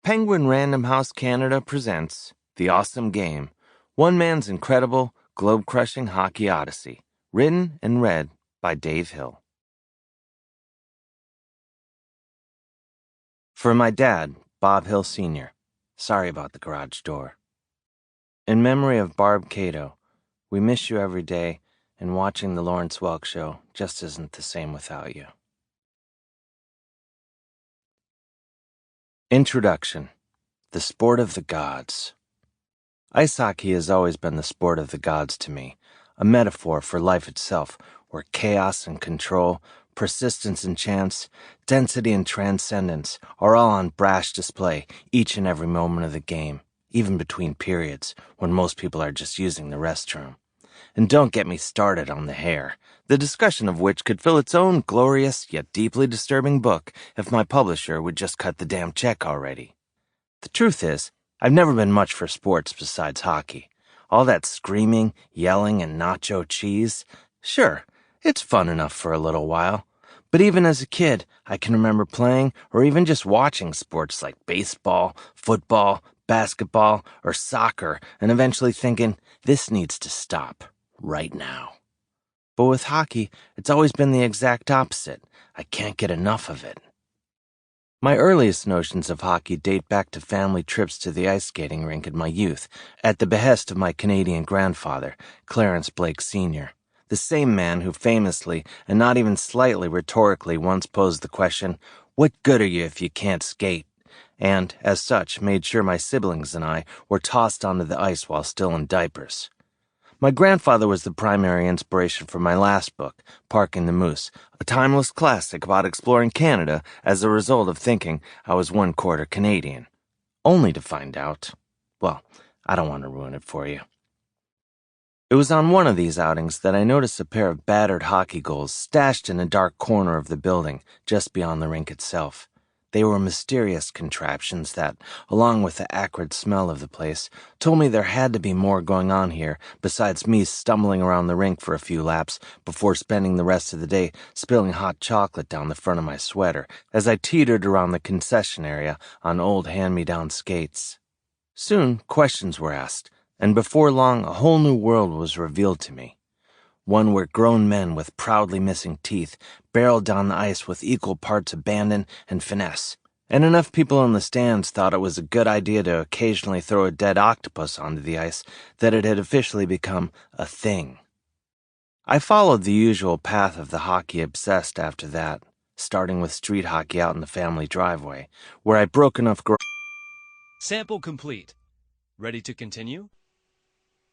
Penguin Random House Canada presents The Awesome Game, one man's incredible, globe-crushing hockey odyssey, written and read by Dave Hill. For my dad, Bob Hill Sr., sorry about the garage door. In memory of Barb Cato, we miss you every day, and watching the Lawrence Welk show just isn't the same without you. Introduction. The Sport of the Gods. Ice hockey has always been the sport of the gods to me, a metaphor for life itself, where chaos and control, persistence and chance, density and transcendence are all on brash display each and every moment of the game, even between periods, when most people are just using the restroom. And don't get me started on the hair, the discussion of which could fill its own glorious yet deeply disturbing book if my publisher would just cut the damn check already. The truth is, I've never been much for sports besides hockey. All that screaming, yelling, and nacho cheese, sure, it's fun enough for a little while. But even as a kid, I can remember playing or even just watching sports like baseball, football, basketball, or soccer, and eventually thinking, this needs to stop right now. But with hockey, it's always been the exact opposite. I can't get enough of it. My earliest notions of hockey date back to family trips to the ice skating rink in my youth, at the behest of my Canadian grandfather, Clarence Blake Sr., the same man who famously, and not even slightly rhetorically, once posed the question, "What good are you if you can't skate?" and, as such, made sure my siblings and I were tossed onto the ice while still in diapers. My grandfather was the primary inspiration for my last book, Parking the Moose, a timeless classic about exploring Canada as a result of thinking I was 1/4 Canadian. Only to find out, well, I don't want to ruin it for you. It was on one of these outings that I noticed a pair of battered hockey goals stashed in a dark corner of the building just beyond the rink itself. They were mysterious contraptions that, along with the acrid smell of the place, told me there had to be more going on here besides me stumbling around the rink for a few laps before spending the rest of the day spilling hot chocolate down the front of my sweater as I teetered around the concession area on old hand-me-down skates. Soon, questions were asked, and before long a whole new world was revealed to me. One where grown men with proudly missing teeth barreled down the ice with equal parts abandon and finesse, and enough people in the stands thought it was a good idea to occasionally throw a dead octopus onto the ice that it had officially become a thing. I followed the usual path of the hockey obsessed after that, starting with street hockey out in the family driveway, where I broke enough Sample complete. Ready to continue?